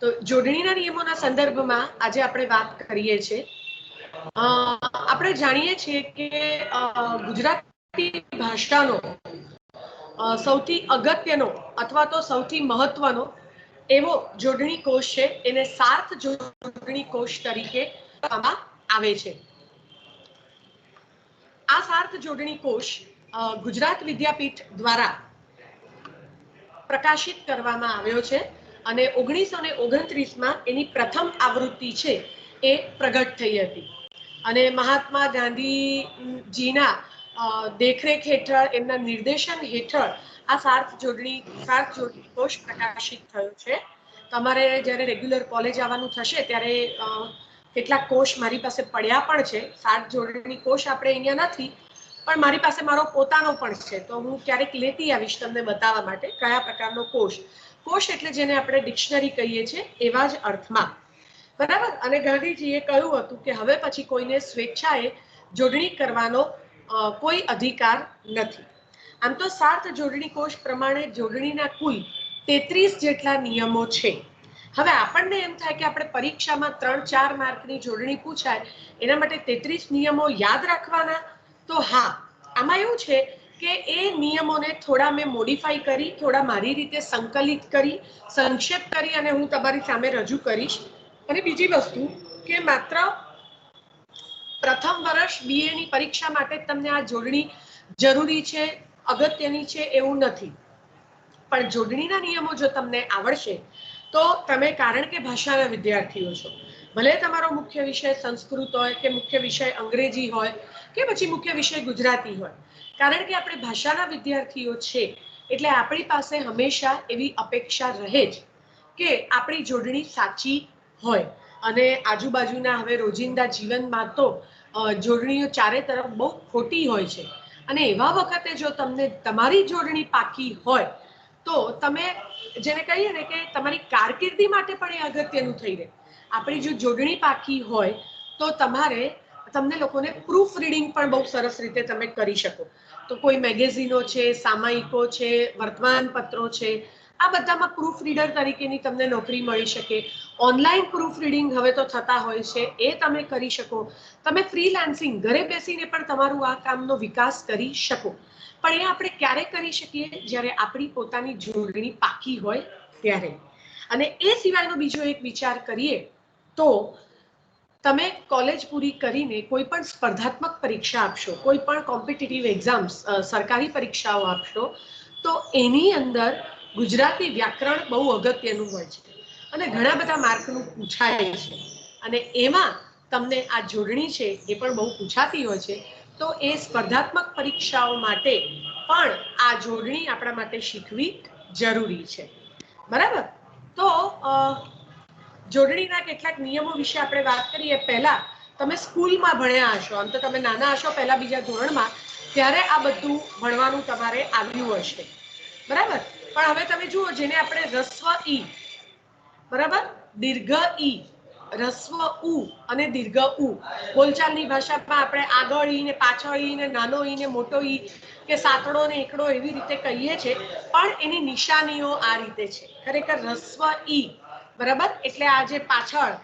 તો જોડણીના નિયમોના સંદર્ભમાં આજે આપણે વાત કરીએ છીએ। આપણે જાણીએ છીએ કે ગુજરાતી ભાષાનો સૌથી અગત્યનો અથવા તો સૌથી મહત્વનો એવો જોડણી કોષ છે, એને સાર્થ જોડણી કોષ તરીકે કહેવામાં આવે છે। આ સાર્થ જોડણી કોષ ગુજરાત વિદ્યાપીઠ દ્વારા પ્રકાશિત કરવામાં આવ્યો છે અને 1929માં એની પ્રથમ આવૃત્તિ છે એ પ્રગટ થઈ હતી અને મહાત્મા ગાંધીજીના દેખરેખ હેઠળ, એમના નિર્દેશન હેઠળ આ સાર્થ જોડણી કોષ પ્રકાશિત થયો છે। તમારે જ્યારે રેગ્યુલર કોલેજ આવવાનું થશે ત્યારે કેટલાક કોષ મારી પાસે પડ્યા પણ છે। સાર્થ જોડણી કોષ આપણે અહીંયા નથી, પણ મારી પાસે મારો પોતાનો પણ છે, તો હું ક્યારેક લેતી આવીશ તમને બતાવવા માટે કયા પ્રકારનો કોષ એટલે જેને આપણે ડિક્શનરી કહીએ છીએ એવા જ અર્થમાં, બરાબર। અને ગાંધીજીએ કહ્યું હતું કે હવે પછી કોઈને સ્વેચ્છાએ જોડણી કરવાનો કોઈ અધિકાર નથી। આમ તો સાર્થ જોડણી કોષ પ્રમાણે જોડણીના કુલ 33 જેટલા નિયમો છે। હવે આપણને એમ થાય કે આપણે પરીક્ષામાં 3-4 માર્કની જોડણી પૂછાય એના માટે 33 નિયમો યાદ રાખવાના, તો હા, આમાં એવું છે કે એ નિયમોને થોડા મેં મોડિફાઈ કરી, થોડા મારી રીતે સંકલિત કરી, સંક્ષેપ કરી અને હું તમારી સામે રજૂ કરીશ। અને બીજી વસ્તુ કે માત્ર પ્રથમ વર્ષ BA ની પરીક્ષા માટે તમને આ જોડણી જરૂરી છે, અગત્યની છે એવું નથી, પણ જોડણીના નિયમો જો તમને આવડશે તો તમે, કારણ કે ભાષાના વિદ્યાર્થીઓ છો, ભલે તમારો મુખ્ય વિષય સંસ્કૃત હોય કે મુખ્ય વિષય અંગ્રેજી હોય કે પછી મુખ્ય વિષય ગુજરાતી હોય, કારણ કે આપણે ભાષાના વિદ્યાર્થીઓ છે એટલે આપણી પાસે હંમેશા એવી અપેક્ષા રહે જ કે આપણી જોડણી સાચી હોય। અને આજુબાજુના હવે રોજિંદા જીવનમાં તો જોડણીઓ ચારે તરફ બહુ ખોટી હોય છે અને એવા વખતે જો તમને તમારી જોડણી પાકી હોય તો તમે, જેને કહીએ ને કે તમારી કારકિર્દી માટે પણ એ અગત્યનું થઈ રહે। આપણી જો જોડણી પાકી હોય તો તમને લોકોને પ્રૂફ રીડિંગ પણ બહુ સરસ રીતે તમે કરી શકો। તો કોઈ મેગેઝિનો છે, સામાયિકો છે, વર્તમાન પત્રો છે, આ બધામાં પ્રૂફ રીડર તરીકેની તમને નોકરી મળી શકે। ઓનલાઈન પ્રૂફ રીડિંગ હવે તો થતા હોય છે, એ તમે કરી શકો। તમે ફ્રીલાન્સિંગ ઘરે બેસીને પણ તમારું આ કામનો વિકાસ કરી શકો, પણ એ આપણે ક્યારે કરી શકીએ? જ્યારે આપણી પોતાની જોડણી પાકી હોય ત્યારે। અને એ સિવાયનો બીજો એક વિચાર કરીએ તો તમે કોલેજ પૂરી કરીને કોઈ પણ સ્પર્ધાત્મક પરીક્ષા આપશો, કોઈ પણ કોમ્પિટિટિવ એક્ઝામ્સ, સરકારી પરીક્ષાઓ આપશો, તો એની અંદર ગુજરાતી વ્યાકરણ બહુ અગત્યનું હોય છે અને ઘણા બધા માર્કનું પૂછાય છે અને એમાં તમને આ જોડણી છે એ પણ બહુ પૂછાતી હોય છે। તો એ સ્પર્ધાત્મક પરીક્ષાઓ માટે પણ આ જોડણી આપણા માટે શીખવી જરૂરી છે, બરાબર। તો જોડણીના કેટલાક નિયમો વિશે આપણે વાત કરીએ। પહેલા તમે સ્કૂલમાં ભણ્યા હશો, આમ તો તમે નાના હશો, પહેલા બીજા ધોરણમાં, ત્યારે આ બધું ભણવાનું તમારે આવ્યું હશે, બરાબર। પણ હવે તમે જુઓ, જેને આપણે રસ્વ ઈ, બરાબર, દીર્ઘ ઈ, રસ્વ ઉ અને દીર્ઘ ઉ, બોલચાલની ભાષામાં આપણે આગળ ઈ ને પાછળ ઈ ને નાનો ઈ ને મોટો ઈ કે સાંકડો ને એકડો એવી રીતે કહીએ છીએ, પણ એની નિશાનીઓ આ રીતે છે। ખરેખર રસ્વ ઈ, બરાબર, એટલે આ જે પાછળ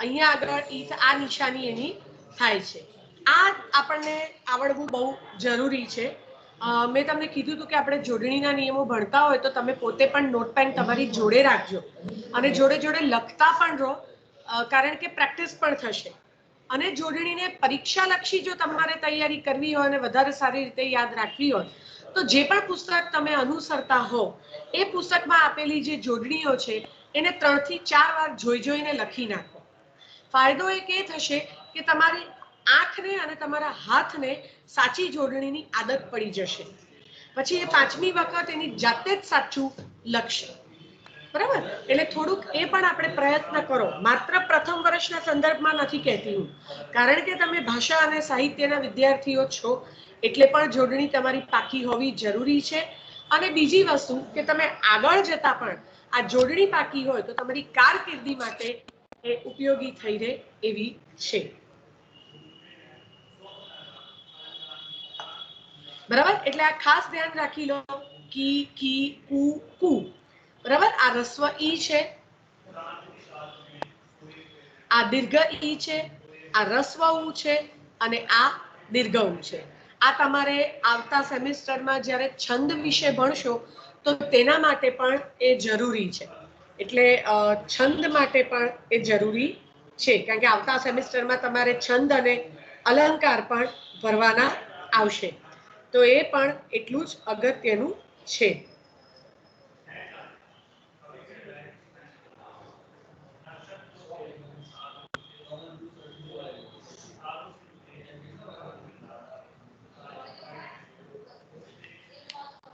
અહીંયા આગળ આ નિશાની એની થાય છે। આ આપણને આવડવું બહુ જરૂરી છે। મેં તમને કીધું હતું કે આપણે જોડણીના નિયમો ભણતા હોય તો તમે પોતે પણ નોટપેન તમારી જોડે રાખજો અને જોડે જોડે લખતા પણ રહો, કારણ કે પ્રેક્ટિસ પણ થશે। અને જોડણીને પરીક્ષાલક્ષી જો તમારે તૈયારી કરવી હોય અને વધારે સારી રીતે યાદ રાખવી હોય તો જે પણ પુસ્તક તમે અનુસરતા હો એ પુસ્તકમાં આપેલી જે જોડણીઓ છે એને 3 થી 4 વાર જોઈને લખી નાખો। ફાયદો એક એ થશે કે તમારી આંખને અને તમારા હાથને સાચી જોડણીની આદત પડી જશે, પછી એ 5મી વખત એની જાતે જ સાચું લખશે, બરાબર। એટલે થોડુંક એ પણ આપણે પ્રયત્ન કરો। માત્ર પ્રથમ વર્ષના સંદર્ભમાં નથી કહેતી હું, કારણ કે તમે ભાષા અને સાહિત્યના વિદ્યાર્થીઓ છો એટલે પણ જોડણી તમારી પાકી હોવી જરૂરી છે। અને બીજી વસ્તુ કે તમે આગળ જતા પણ આ જોડણી પાકી હોય તો તમારી કારકિર્દી માટે એ ઉપયોગી થઈ રહે એવી છે, બરાબર। એટલે આ ખાસ ધ્યાન રાખી લો, કી, કી, કુ, કુ, બરાબર। આ રસ્વ ઈ છે, આ દીર્ઘ ઈ છે, આ રસ્વ ઉ છે અને આ દીર્ઘ ઉ છે. આ તમારે આવતા સેમિસ્ટરમાં જ્યારે છંદ વિશે ભણશો તો તેના માટે પણ એ જરૂરી છે. એટલે છંદ માટે પણ એ જરૂરી છે, કારણ કે આવતા સેમિસ્ટરમાં તમારે છંદ અને અલંકાર પણ ભરવાના આવશે, તો એ પણ એટલું જ અગત્યનું છે.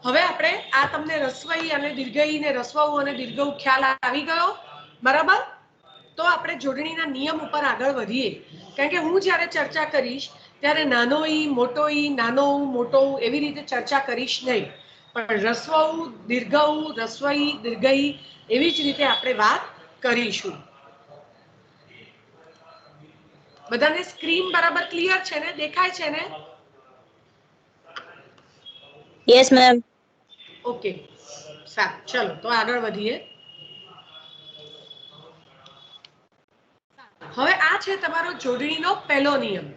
હવે આપણે આ તમને રસ્વઈ અને દીર્ઘઈ ને રસ્વઉ અને દીર્ઘઉ ખ્યાલ આવી ગયો, બરાબર? તો આપણે જોડણીના નિયમ ઉપર આગળ વધીએ, કારણ કે હું જ્યારે ચર્ચા કરીશ ત્યારે નાનો ઈ, મોટો ઈ, નાનો ઉ, મોટો ઉ એવી રીતે ચર્ચા કરીશ નહીં, પણ રસ્વઉ, દીર્ઘઉ, રસ્વઈ, દીર્ઘઈ એવી જ રીતે આપણે વાત કરીશું. બધાને સ્ક્રીન બરાબર ક્લિયર છે ને, દેખાય છે ને? Yes ma'am. ઓકે, સારું, ચલો તો આગળ વધીએ. હવે આ છે તમારો જોડણીનો પહેલો નિયમ.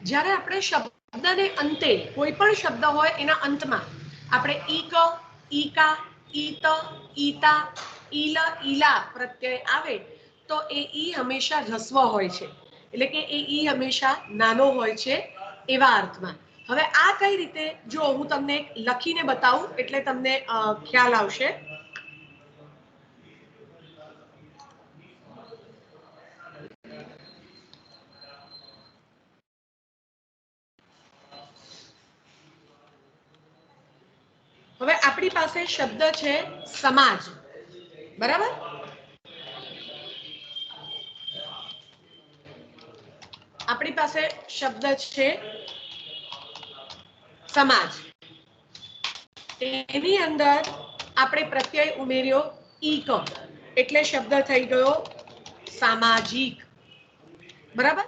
જ્યારે આપણે શબ્દને અંતે, કોઈ પણ શબ્દ હોય એના અંતમાં આપણે ઈક, ઈકા, ઈત, ઈતા, ઈલ, ઈલા પ્રત્યય આવે તો એ ઈ હંમેશા રસ્વ હોય છે, એટલે કે એ ઈ હંમેશા નાનો હોય છે એવા અર્થમાં. હવે આ કઈ રીતે, જો હું તમને લખીને બતાવું એટલે તમને ખ્યાલ આવશે. હવે આપણી પાસે શબ્દ છે સમાજ, બરાબર? આપણી પાસે શબ્દ છે સમાજ. એની અંદર આપણે પ્રત્યય ઉમેર્યો ઈક, એટલે શબ્દ થઈ ગયો સામાજિક, બરાબર?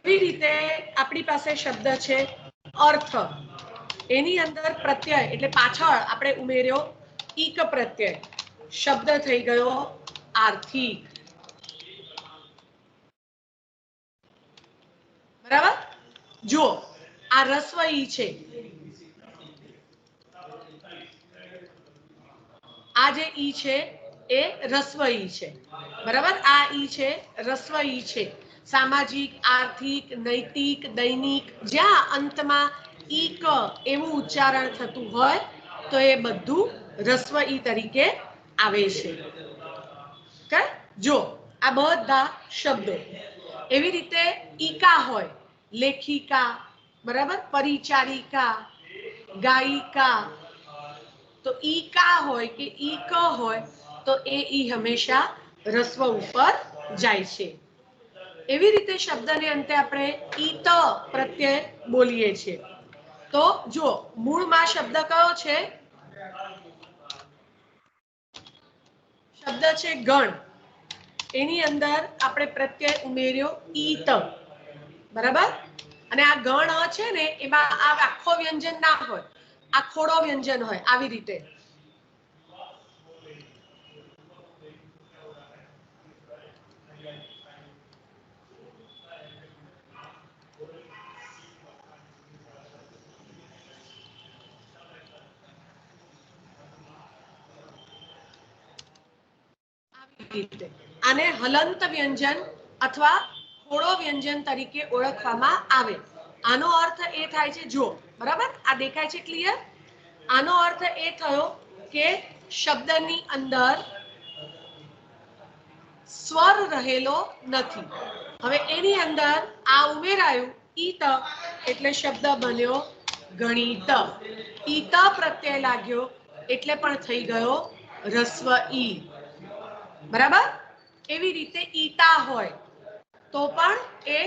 એવી રીતે આપણી પાસે શબ્દ છે અર્થ. એની અંદર પ્રત્યય એટલે પાછળ આપણે ઉમેર્યો ઈક પ્રત્યય, શબ્દ થઈ ગયો આર્થિક, બરાબર? જો આ રસ્વ ઈ છે, આ જે ઈ છે એ રસ્વ ઈ છે, બરાબર? આ ઈ છે રસ્વ ઈ છે. સામાજિક, આર્થિક, નૈતિક, દૈનિક, જ્યાં અંતમાં ઈક એવું ઉચ્ચારણ થતું હોય તો એ બધું રસ્વ ઈ તરીકે આવે છે. કે જો આ બધા શબ્દો એવી રીતે ઈકા હોય, લેખિકા, બરાબર? પરિચારિકા, ગાયિકા, તો ઈકા હોય કે ઈક હોય તો એ ઈ હંમેશા રસ્વ ઉપર જાય છે. એવી રીતે શબ્દને અંતે આપણે ઈત પ્રત્યય બોલીએ છીએ. તો જો મૂળમાં શબ્દ કયો છે? શબ્દ છે ગણ. એની અંદર આપણે પ્રત્યય ઉમેર્યો ઈત, બરાબર? અને આ ગણ છે ને એમાં આ આખો વ્યંજન ના હોય, આ ખોડો વ્યંજન હોય, આવી રીતે. આને હલંત વ્યંજન અથવા ખોડો વ્યંજન તરીકે ઓળખવામાં આવે. આનો અર્થ એ થાય છે, જો બરાબર આ દેખાય છે ક્લિયર? આનો અર્થ એ થયો કે શબ્દની અંદર સ્વર રહેલો નથી. હવે એની અંદર આ ઉમેરાયું ઈત એટલે શબ્દ બન્યો ગણિત. ઈત પ્રત્યય લાગ્યો એટલે પણ થઈ ગયો રસ્વ ઈ, બરાબર? એવી રીતે ઈતા હોય તો પણ એ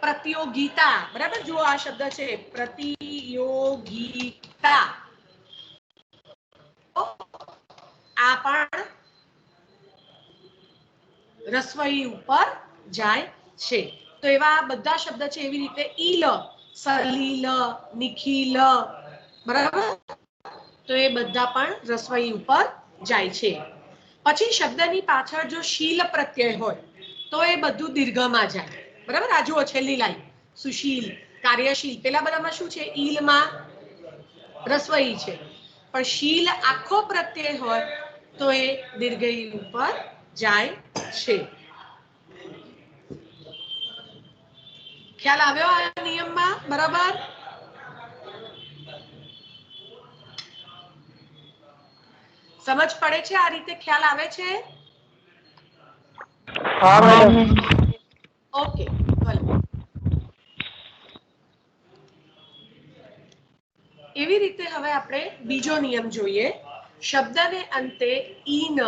પ્રતિયોગિતા, બરાબર? જો આ શબ્દ છે પ્રતિયોગિતા, આ પણ રસ્વ ઈ ઉપર જાય છે. તો એવા બધા શબ્દ છે, એવી રીતે ઈલ, સલીલ, નિખિલ, બરાબર? તો એ બધા પણ રસ્વ ઈ ઉપર જાય છે. પછી શબ્દની પાછળ જો શીલ પ્રત્યય હોય તો એ બધું દીર્ઘમાં જાય. બરાબર? આ જુઓ છેલ્લી લાઈન, સુશીલ, કાર્યશીલ, પેલા બધામાં શું છે? ઈલમાં રસ્વઈ છે, પણ શીલ આખો પ્રત્યય હોય તો એ દીર્ઘઈ ઉપર જાય છે. ખ્યાલ આવ્યો આ નિયમમાં? બરાબર? સમજ પડે છે? આ રીતે ખ્યાલ આવે છે? હા મેડમ. ઓકે, ભલે. એવી રીતે હવે આપણે બીજો નિયમ જોઈએ. શબ્દને અંતે ઈન,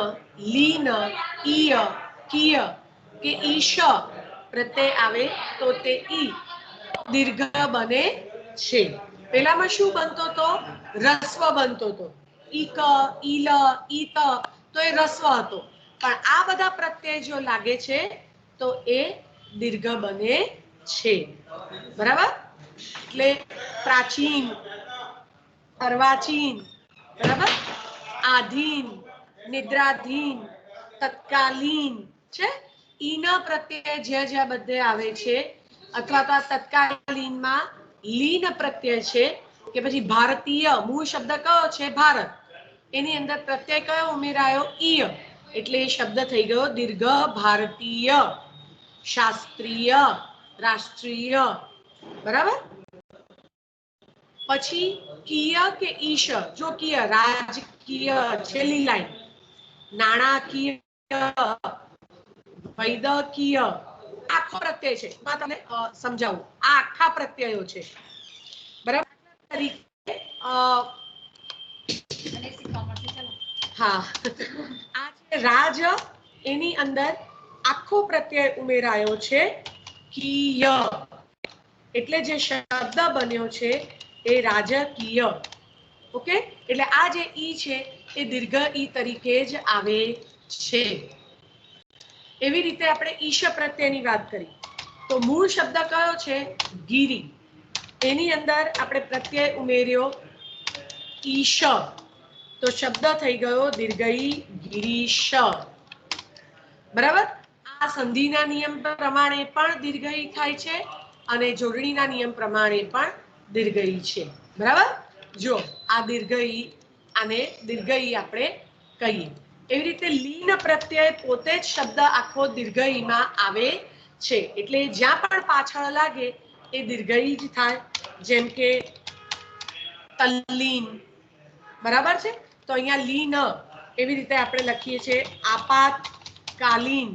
લીન, ઈય, કીય કે ઈશ પ્રત્યય આવે તો તે ઈ દીર્ઘ બને છે. પેલામાં શું બનતો તો? રસ્વ બનતો તો. ઈક, ઈલ, ઈત તો એ રસ્વ હતો. પણ આ બધા પ્રત્યય જો લાગે છે તો એ દીર્ઘ બને છે. બરાબર? એટલે પ્રાચીન, અર્વાચીન, બરાબર? આધીન, નિદ્રાધીન, તત્કાલીન છે. ઈના પ્રત્યય જ્યાં જ્યાં બધે આવે છે, અથવા તો તત્કાલીનમાં લીન પ્રત્યય છે, કે પછી ભારતીય, મૂળ શબ્દ કયો છે? ભારત. એની અંદર પ્રત્યય કયો ઉમેરાયો? ઈય. એટલે એ શબ્દ થઈ ગયો દીર્ઘ. ભારતીય, શાસ્ત્રીય, રાષ્ટ્રીય. બરાબર? પછી કિય કે ઈશ, જો કિય રાજકીય, છેલ્લી લાઈન, નાણાકીય, વૈદકીય, આખો પ્રત્યય છે. માં તમને સમજાવું, આ આખા પ્રત્યયો છે. બરાબર? તરીકે હા, આ છે રાજ, એની અંદર આખો પ્રત્યય ઉમેરાયો છે કિય. એટલે જે શબ્દ બન્યો છે એ રાજકીય. ઓકે? એટલે આ જે ઈ છે એ દીર્ઘ ઈ તરીકે જ આવે છે. એવી રીતે આપણે ઈશ પ્રત્યયની વાત કરી તો મૂળ શબ્દ કયો છે? ગિરી. એની અંદર આપણે પ્રત્યય ઉમેર્યો ઈશ, તો શબ્દ થઈ ગયો દીર્ઘઈ ગિરીશ. બરાબર? આ સંધિના નિયમ પ્રમાણે પણ દીર્ઘઈ થાય છે અને જોડણીના નિયમ પ્રમાણે પણ દીર્ઘઈ છે. બરાબર? જો આ દીર્ઘઈ, આને દીર્ઘઈ આપણે કહીએ. એવી રીતે લીન પ્રત્યય પોતે જ શબ્દ આખો દીર્ઘઈમાં આવે છે. એટલે જ્યાં પણ પાછળ લાગે એ દીર્ઘઈ જ થાય. જેમ કે તલ્લીન. બરાબર છે? તો અહીંયા લીન, એવી રીતે આપણે લખીએ છીએ આપાતકાલીન.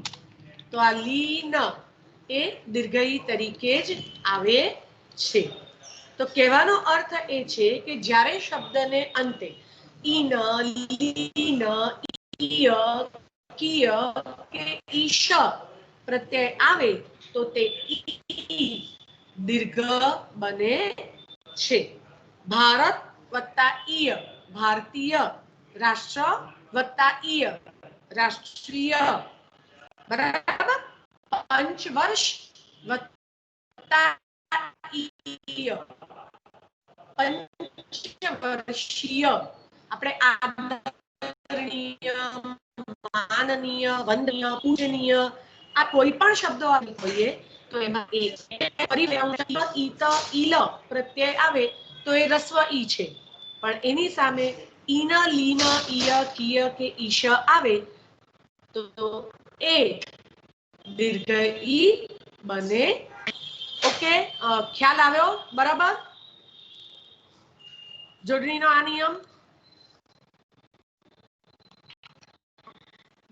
તો આ લીન એ દીર્ઘઈ તરીકે જ આવે છે. તો કહેવાનો અર્થ એ છે કે જ્યારે શબ્દને અંતે ઈન, લીન, ઈય, કીય કે ઈશ પ્રત્યય આવે તો તે ઈ દીર્ઘ બને છે. ભારત વત્તા ઈય, ભારતીય. રાષ્ટ્ર વત્તા ઈય, રાષ્ટ્રીય. બરાબર? પંચવર્ષ વત્તા ઈય, પંચવર્ષીય. આપણે આદરણીય, માનનીય, વંદનીય, પૂજનીય, આ કોઈ પણ શબ્દો હોઈએ તો એમાં એ ઈત, ઈલ પ્રત્યય આવે તો એ રસ્વ ઈ છે. પણ એની સામે ઈન, લીન, ઈય, કીય કે ઈશ આવે તો એ દીર્ઘ ઈ બને. ઓકે? ખ્યાલ આવ્યો? બરાબર? જોડણીનો આ નિયમ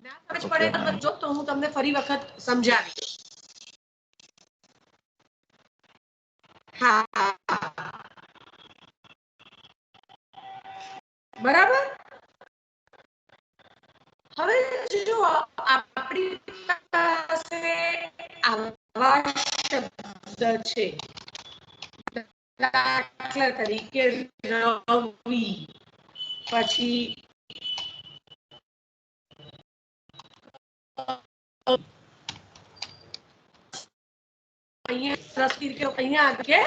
ના સમજ પડે જો તો હું તમને ફરી વખત સમજાવી. હા, બરાબર? હવે જો આપણી પાસે આવા શબ્દ છે, દાખલા તરીકે રવિ, પછી અહીંયા કે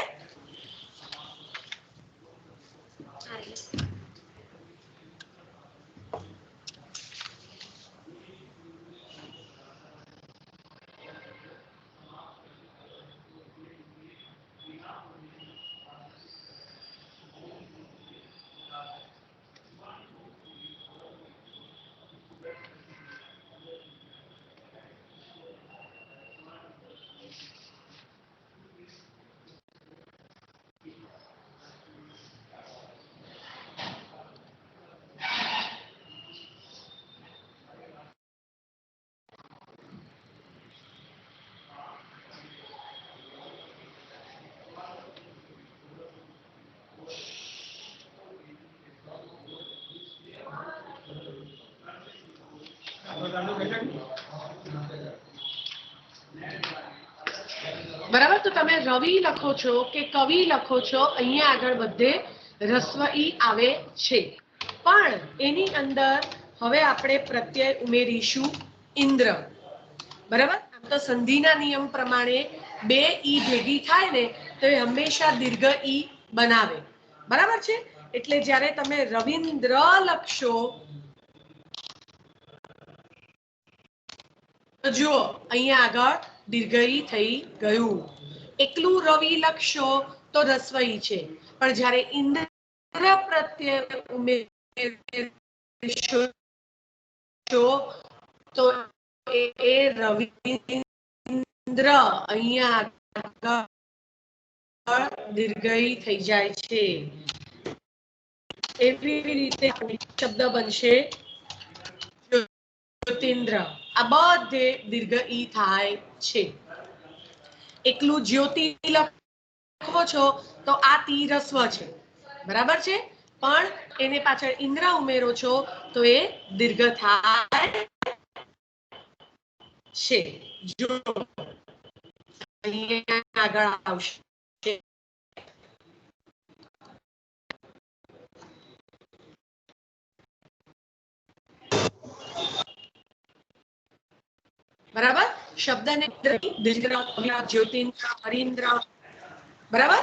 બરાબર, તો તમે રવિ લખો છો કે કવિ લખો છો, અહીંયા આગળ બધે રસ્વ ઈ આવે છે, પણ એની અંદર હવે આપણે પ્રત્યય ઉમેરીશું ઇન્દ્ર. બરાબર, આમ તો સંધિના નિયમ પ્રમાણે બે ઈ ભેગી થાય ને તો એ હંમેશા દીર્ઘ ઈ બનાવે. બરાબર છે, એટલે જ્યારે તમે રવિન્દ્ર લખશો તો જુઓ અહીંયા આગળ દીર્ઘ ઈ થઈ ગયું. એકલું રવિ લખશો તો રસ્વ ઈ છે, પણ જ્યારે ઇન્દ્ર પ્રત્યય ઉમેરશો તો એ રવિન્દ્ર અહીંયા આગળ દીર્ઘ ઈ થઈ જાય છે. એવી રીતે શબ્દ બનશે જ્યોતિન્દ્ર. આ બધે દીર્ઘ ઈ થાય છે. એકલું જ્યોતિ લખો છો તો આ તી રસ્વ છે, બરાબર છે, પણ એને પાછળ ઇન્દ્ર ઉમેરો છો તો એ દીર્ઘ થાય છે. જો અહીંયા આગળ આવશે બરાબર, શબ્દને જ્યોતિન્દ્ર, હરીન્દ્ર, બરાબર,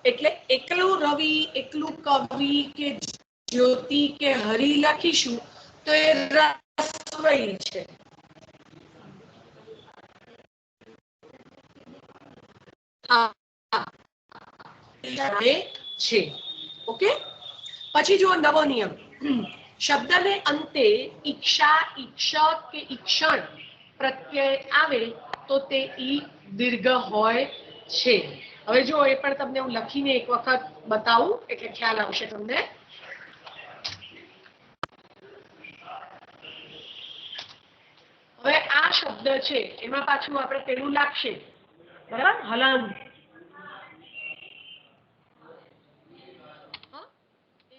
એટલે એકલું રવિ, એકલું કવિ કે જ્યોતિ કે હરિ લખીશું તો એ રસ્વ ઈ છે. છે. ઓકે, પછી જુઓ નવો નિયમ. શબ્દને અંતે ઈક્ષા, ઈક્ષક કે ઈક્ષણ પ્રત્યય આવે તો તે ઈ દીર્ઘ હોય છે. હવે જો એ પણ તમને હું લખીને એક વખત બતાવું એટલે ખ્યાલ આવશે તમને. હવે આ શબ્દ છે એમાં પાછું આપણે પેલું લાગશે, બરાબર, હલન.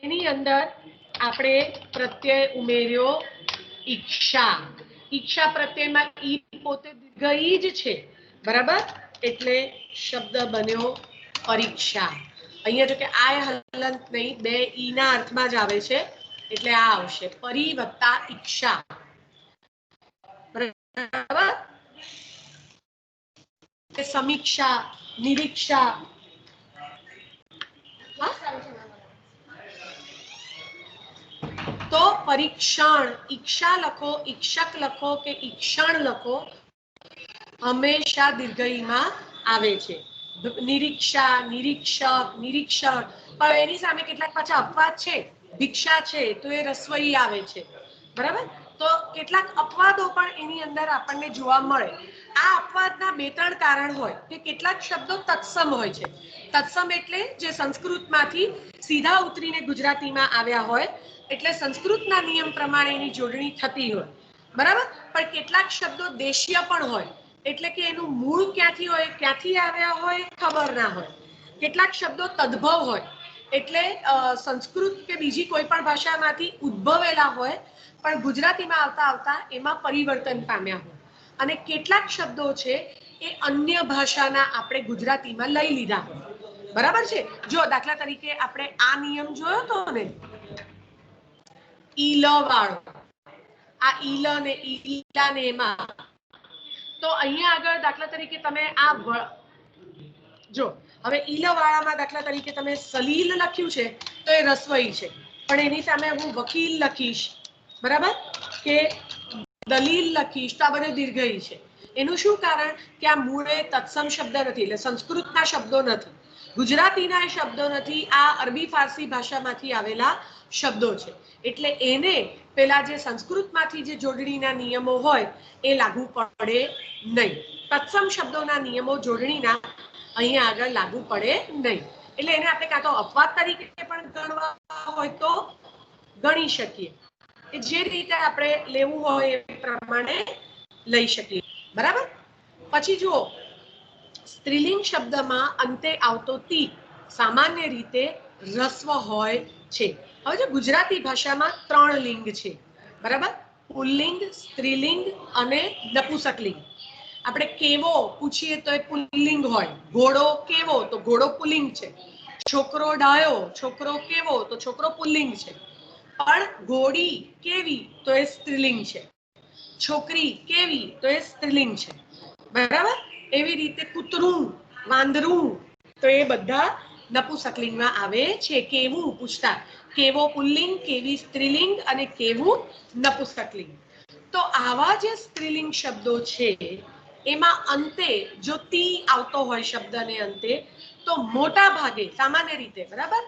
એની અંદર આપણે પ્રત્યય ઉમેર્યો ઈક્ષા. ઈક્ષા પ્રત્યયમાં ઈ પોતે દીર્ઘ ઈ જ છે, બરાબર, એટલે શબ્દ બન્યો પરીક્ષા. અહીંયા જો કે આ હલંત નહીં, બે ઈ ના અર્થમાં જ આવે છે, એટલે આ આવશે પરી વત્તા ઈક્ષા. બરાબર, સમીક્ષા, નિરીક્ષા. તો પરીક્ષણ, ઈક્ષા લખો, ઈક્ષક લખો કે ઈક્ષણ લખો, હંમેશા દીર્ઘ ઈમાં આવે છે. નિરીક્ષા, નિરીક્ષક, નિરીક્ષણ, પણ એની સામે કેટલાક પાછા અપવાદ છે. ભિક્ષા છે તો એ રસ્વ ઈ આવે છે, બરાબર, તો કેટલાક અપવાદો પણ એની અંદર આપણને જોવા મળે. આ અપવાદના બે ત્રણ કારણ હોય કે કેટલાક શબ્દો તત્સમ હોય છે. તત્સમ એટલે જે સંસ્કૃતમાંથી સીધા ઉતરીને ગુજરાતીમાં આવ્યા હોય, એટલે સંસ્કૃતના નિયમ પ્રમાણે એની જોડણી થતી હોય, બરાબર, પણ કેટલાક શબ્દો દેશીય પણ હોય, એટલે કે એનું મૂળ ક્યાંથી હોય, ક્યાંથી આવ્યા હોય ખબર ના હોય. કેટલાક શબ્દો તદ્ભવ હોય, એટલે સંસ્કૃત કે બીજી કોઈ પણ ભાષામાંથી ઉદ્ભવેલા હોય પણ ગુજરાતીમાં આવતા આવતા એમાં પરિવર્તન પામ્યા હોય. અને કેટલાક શબ્દો છે એ અન્ય ભાષાના આપણે ગુજરાતીમાં લઈ લીધા હોય, બરાબર છે. જો દાખલા તરીકે આપણે આ નિયમ જોયો તો ને, ઈલ વાળો, આ ઈલ ને ઈલા ને એમાં, તો અહીંયા આગળ દાખલા તરીકે તમે આ જો હવે ઈલ વાળામાં દાખલા તરીકે તમે સલીલ લખ્યું છે તો એ રસ્વ ઈ છે, પણ એની સામે હું વકીલ લખીશ, બરાબર, કે દલીલ લખીશ તો આ બધે દીર્ઘ ઈ છે. એનું શું કારણ કે આ મૂળે તત્સમ શબ્દ નથી, એટલે સંસ્કૃતના શબ્દો નથી, ગુજરાતીના શબ્દો નથી, આ અરબી ફારસી ભાષામાંથી આવેલા શબ્દો છે, એટલે એને પેલા જે સંસ્કૃતમાંથી જે જોડણીના નિયમો હોય એ લાગુ પડે નહીં. તત્સમ શબ્દોના નિયમો જોડણીના અહીંયા આગળ લાગુ પડે નહીં, એટલે એને આપણે કાં તો અપવાદ તરીકે પણ ગણવા હોય તો ગણી શકીએ, જે રીતે આપણે લેવું હોય એ પ્રમાણે લઈ શકીએ, બરાબર. પછી જુઓ, સ્ત્રીલિંગ શબ્દમાં અંતે આવતો તી સામાન્ય રીતે રસ્વ હોય છે. હવે જો ગુજરાતી ભાષામાં ત્રણ લિંગ છે, બરાબર, પુલ્લિંગ, સ્ત્રીલિંગ અને નપુંસકલિંગ. આપણે કેવો પૂછીએ તો એ પુલ્લિંગ હોય. ઘોડો કેવો તો ઘોડો પુલ્લિંગ છે. છોકરો ડાયો, છોકરો કેવો તો છોકરો પુલ્લિંગ છે. પણ ઘોડી કેવી તો એ સ્ત્રીલિંગ છે. છોકરી કેવી તો એ સ્ત્રીલિંગ છે. બરાબર. એવી રીતે કૂતરું, વાંદરું તો એ બધા નપુંસકલિંગમાં આવે છે. કેવું પૂછતા, કેવો પુલ્લિંગ, કેવી સ્ત્રીલિંગ અને કેવું નપુંસકલિંગ. તો આવા જે સ્ત્રીલિંગ શબ્દો છે એમાં અંતે જો તી આવતો હોય શબ્દને અંતે, તો મોટા ભાગે સામાન્ય રીતે, બરાબર,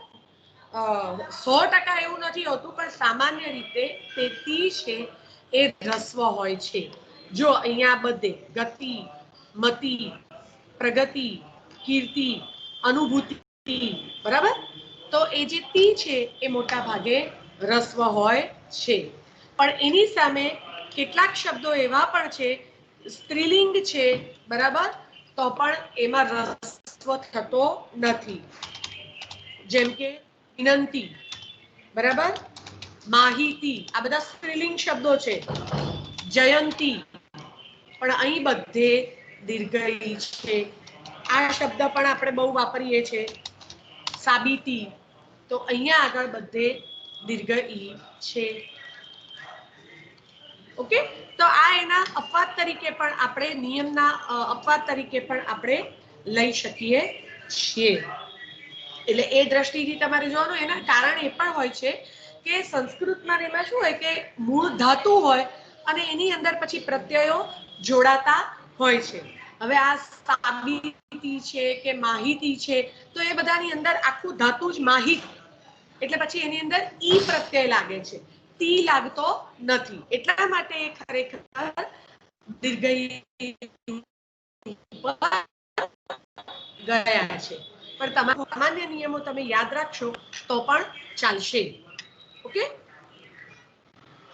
100% એવું નથી હોતું, પણ સામાન્ય રીતે તે તી છે એ રસ્વ હોય છે. જો અહીંયા બધે ગતિ, મતિ, પ્રગતિ, કીર્તિ, અનુભૂતિ, બરાબર, તો એ જે તી છે એ મોટા ભાગે રસ્વ હોય છે. પણ એની સામે કેટલાક શબ્દો એવા પણ છે, સ્ત્રીલિંગ છે, બરાબર, તો પણ એમાં રસ્વ થતો નથી. જેમ કે વિનંતી, બરાબર, માહિતી, આ બધા સ્ત્રીલિંગ શબ્દો છે. જયંતી, પણ અહીં બધે દીર્ઘઈ છે. આ શબ્દ પણ આપણે બહુ વાપરીએ છીએ. સાબિતી, તો અહીંયા આગળ બધે દીર્ઘઈ છે. ઓકે, તો આ એના અપવાદ તરીકે પણ આપણે નિયમના અપવાદ તરીકે પણ આપણે લઈ શકીએ છીએ. એટલે એ દ્રષ્ટિથી તમારે જોવાનું. એના કારણ એ પણ હોય છે કે સંસ્કૃતમાં એમાં શું હોય કે મૂળ ધાતુ હોય અને એની અંદર પછી પ્રત્યયો જોડાતા હોય છે. હવે આ સાબિતી છે કે માહિતી છે, તો એ બધાની અંદર આખું ધાતુ જ માહિત, એટલે પછી એની અંદર ઈ પ્રત્યય લાગે છે, તી લાગતો નથી. એટલા માટે એ ખરેખર દીર્ઘઈ ગયા છે. પણ તમારા સામાન્ય નિયમો તમે યાદ રાખશો તો પણ ચાલશે. ઓકે,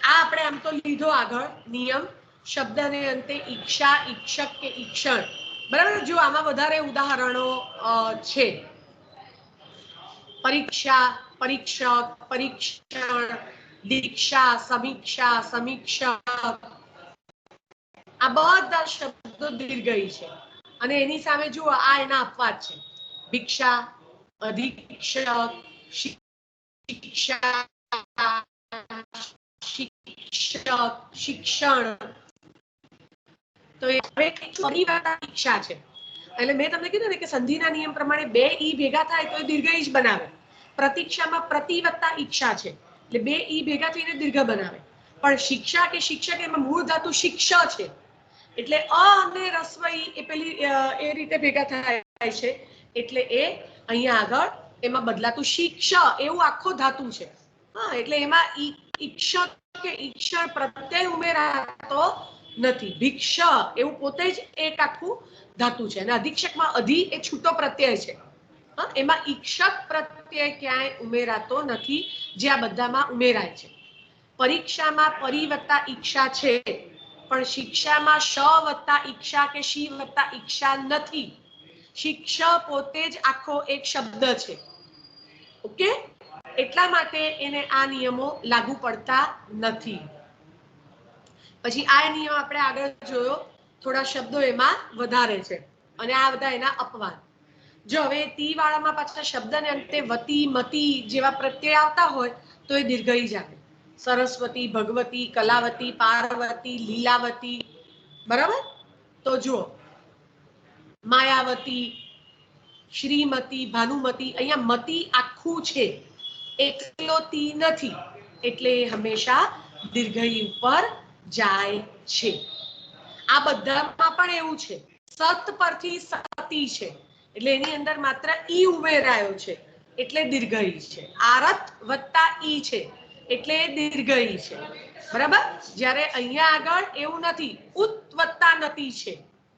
આ આપણે આમ તો લીધો આગળ નિયમ. શબ્દને અંતે ઈચ્છા, ઈક્ષક કે ઈક્ષણ, બરાબર. જો આમાં વધારે ઉદાહરણો છે. પરીક્ષા, પરીક્ષક, પરીક્ષણ, દીક્ષા, સમીક્ષા, સમીક્ષક, આ બધા શબ્દો દીર્ઘઈ છે. અને એની સામે જુઓ, આ એના અપવાદ છે. ભિક્ષા, અધિક્ષક, શિક્ષા, શિક્ષક, શિક્ષણ, તો એ પરિવાર્તા શિક્ષા છે. એટલે મેં તમને કીધું ને કે સંધિના નિયમ પ્રમાણે બે ઈ ભેગા થાય તો એ દીર્ઘઈ જ બનાવે. પ્રતીક્ષામાં પ્રતિ વત્તા ઈચ્છા છે, એટલે બે ઈ ભેગા થઈને દીર્ઘ બનાવે. પણ શિક્ષા કે શિક્ષક એમાં મૂળ ધાતુ શિક્ષ છે, એટલે અ અને રસ્વ એ પેલી એ રીતે ભેગા થાય છે, એટલે એ અહીંયા આગળ એમાં બદલાતું શિક્ષ એવું આખો ધાતુ છે. હા, એટલે એમાં ઈક્ષક કે ઈક્ષણ પ્રત્યય ઉમેરાતો નથી. ભિક્ષ એવું પોતે જ એક આખું ધાતુ છે. અને અધિક્ષકમાં અધિ એ છૂટો પ્રત્યય છે. એમાં ઈક્ષક પ્રત્યય ક્યાંય ઉમેરાતો નથી, જે આ બધામાં ઉમેરાય છે. પરીક્ષામાં પરી વત્તા ઈક્ષા છે, પણ શિક્ષામાં શ વત્તા ઈક્ષા કે શી વત્તા ઈક્ષા નથી. શિક્ષ પોતે જ આખો એક શબ્દ છે. ઓકે, એટલા માટે એને આ નિયમો લાગુ પડતા નથી. પછી આ નિયમ આપણે આગળ જોયો, થોડા શબ્દો એમાં વધારે છે અને આ બધા એના અપવાદ. જો હવે તી વાળામાં પાછા શબ્દને અંતે વતી, મતી જેવા પ્રત્યય આવતા હોય તો એ દીર્ઘઈ જ આવે. સરસ્વતી, ભગવતી, કલાવતી, પાર્વતી, લીલાવતી, બરાબર. તો જુઓ, માયાવતી, શ્રીમતી, ભાનુમતી, અહીંયા મતી આખું છે, એકલો તી નથી, એટલે હંમેશા દીર્ઘઈ ઉપર જાય છે. આ બધામાં પણ એવું છે. સત પરથી સતી છે, એટલે એની અંદર માત્ર ઈ ઉમેરાયો છે, એટલે દીર્ઘઈ છે. આરત વત્તા ઈ છે, એટલે દીર્ઘઈ છે, બરાબર. જ્યારે અહીંયા આગળ એવું નથી, ઉત વત્તા નતી છે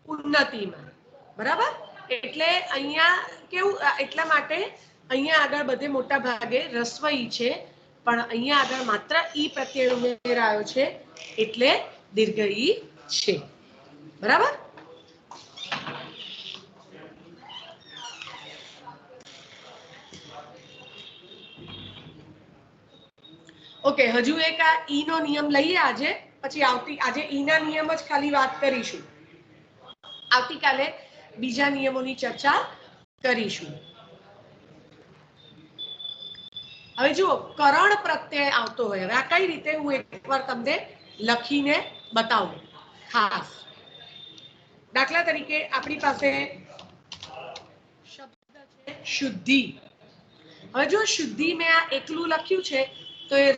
ઉન્નતિમાં, બરાબર. એટલે અહીંયા કેવું, એટલા માટે અહીંયા આગળ બધે મોટા ભાગે રસ્વઈ છે, પણ અહીંયા આગળ માત્ર ઈ પ્રત્યય ઉમેરાયો છે, એટલે દીર્ઘઈ છે, બરાબર. ઓકે, હજુ એક આ ઈ નો નિયમ લઈએ આજે. પછી આજે ઈના નિયમ જ ખાલી વાત કરીશું. આવતીકાલે બીજા નિયમોની ચર્ચા કરીશું. હવે જુઓ, કરણ પ્રત્યય આવતો હોય. હવે આ કઈ રીતે હું એકવાર તમને લખીને બતાવું. ખાસ દાખલા તરીકે આપણી પાસે શબ્દ છે શુદ્ધિ. હવે જો શુદ્ધિ મેં આ એકલું લખ્યું છે તો એ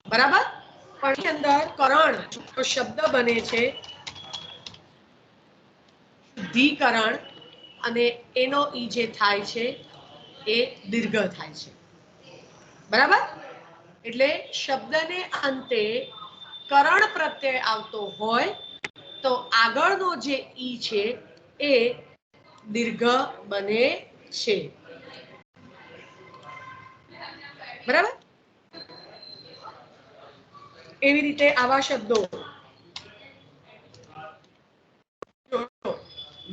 બરાબર, પણ અંદર કરણ તો શબ્દ બને છે શુદ્ધિકરણ, અને એનો ઈ જે થાય છે એ દીર્ઘ થાય છે. બરાબર, એટલે શબ્દને અંતે કરણ પ્રત્યય આવતો હોય તો આગળનો જે ઈ છે એ દીર્ઘ બને છે. બરાબર, એવી રીતે આવા શબ્દો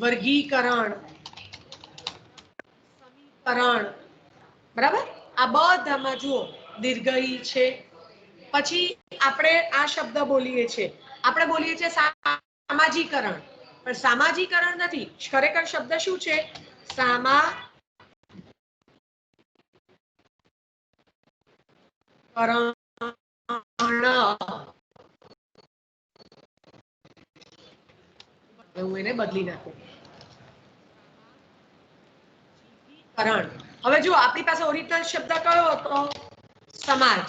વર્ગીકરણ, સમીકરણ, બરાબર, આ બધામાં જુઓ દીર્ઘ ઈ છે. પછી આપણે આ શબ્દ બોલીએ છીએ, આપણે બોલીએ છીએ સામાજિકરણ, પણ સામાજિકરણ નથી. ખરેખર શબ્દ શું છે? સામાકરણ. હું એને બદલી નાખું. કરણ. હવે જો આપણી પાસે ઓરિજિનલ શબ્દ કયો હતો? સમાજ.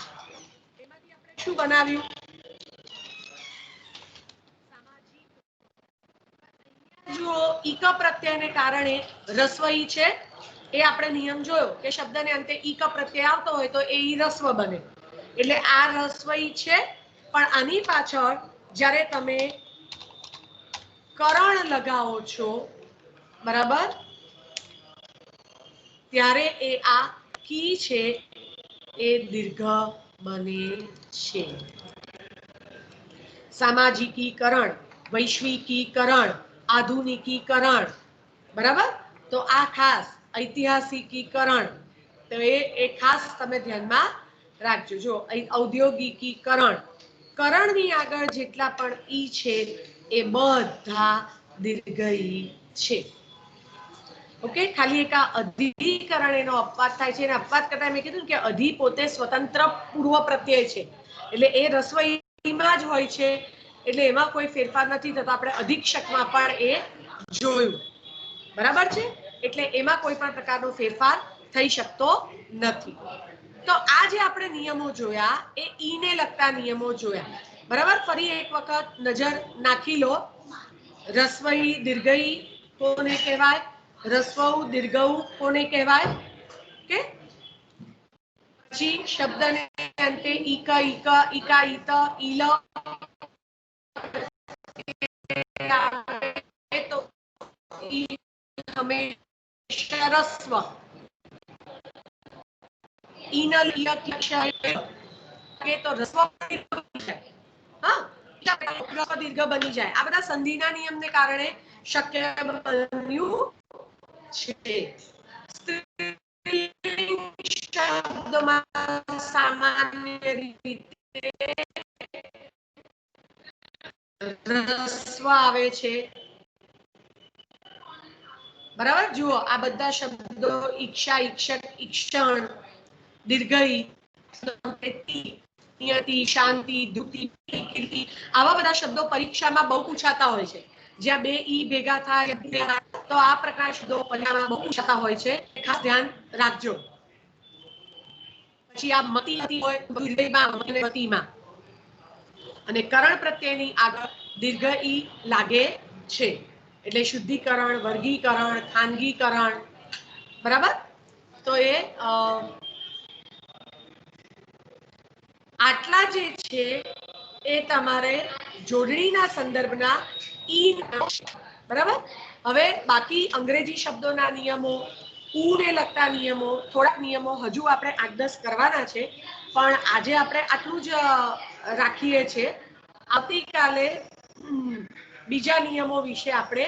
એમાંથી આપણે શું બનાવ્યું? જો ઈક પ્રત્યયને કારણે રસ્વ ઈ છે, એ આપણે નિયમ જોયો કે શબ્દને અંતે ઈક પ્રત્યય આવતો હોય તો એ ઈ રસ્વ બને. એટલે આ રસ્વ ઈ છે, પણ આની પાછળ જ્યારે તમે કરણ લગાવો છો, બરાબર, ત્યારે એ આ કી છે એ દીર્ઘ બને છે. સામાજિકીકરણ, વૈશ્વિકીકરણ, આધુનિકીકરણ, બરાબર. તો આ ખાસ ઐતિહાસિકીકરણ, તો એ ખાસ તમે ધ્યાનમાં રાખજો. જો ઔદ્યોગિકીકરણ, કરણની આગળ જેટલા પણ ઈ છે એ બધા દીર્ઘ ઈ છે. ઓકે, ખાલી એક આ અધિકરણ એનો અપવાદ થાય છે. એને અપવાદ કરતા મેં કીધું કે અધિ પોતે સ્વતંત્ર પૂર્વ પ્રત્યય છે, એટલે એ રસ્વ ઈમાં જ હોય છે, એટલે એમાં કોઈ ફેરફાર નથી થતો. આપણે અધિક્ષકમાં પણ એ જોયું, બરાબર છે. એટલે એમાં કોઈ પણ પ્રકારનો ફેરફાર થઈ શકતો નથી. તો આ જે આપણે નિયમો જોયા એ ઈને લગતા નિયમો જોયા, બરાબર. ફરી એક વખત નજર નાખી લો. રસ્વ ઈ, દીર્ઘ ઈ કોને કહેવાય? રસ્વ ઉ, દીર્ઘ ઉ કોને કહેવાય? કે પછી શબ્દને અંતે ઈક, ઈક, ઈકા, ઈત, ઈલ તો ઈ હંમેશા રસ્વ. ઈન લિય કે તો રસ્વ દીર્ઘ બની જાય. આ બધા સંધિના નિયમને કારણે શક્ય બન્યું છે. શબ્દમાં સામાન્ય રીતે રસ્વ આવે છે, બરાબર. જુઓ આ બધા શબ્દો ઈક્ષા, ઈક્ષક, ઈક્ષણ, દીર્ઘ ઈ, નિયતિ, શાંતિ, ધૃતિ, કીર્તિ, આવા બધા શબ્દો પરીક્ષામાં બહુ પૂછાતા હોય છે. જ્યાં બે ઈ ભેગા થાય તો આ પ્રકાર શબ્દો પરીક્ષામાં બહુ પૂછાતા હોય છે. ખાસ ધ્યાન રાખજો. પછી આ મતિ હોય મતિમાં, અને કરણ પ્રત્યેની આગળ દીર્ઘ ઈ લાગે છે. એટલે શુદ્ધિકરણ, વર્ગીકરણ, ખાનગીકરણ, બરાબર. તો એ આટલા જે છે એ તમારે જોડણીના સંદર્ભના ઈ, બરાબર. હવે બાકી અંગ્રેજી શબ્દોના નિયમો, ઉને લગતા નિયમો, થોડાક નિયમો હજુ આપણે 8-10 કરવાના છે, પણ આજે આપણે આટલું જ રાખીએ છીએ. આવતીકાલે બીજા નિયમો વિશે આપણે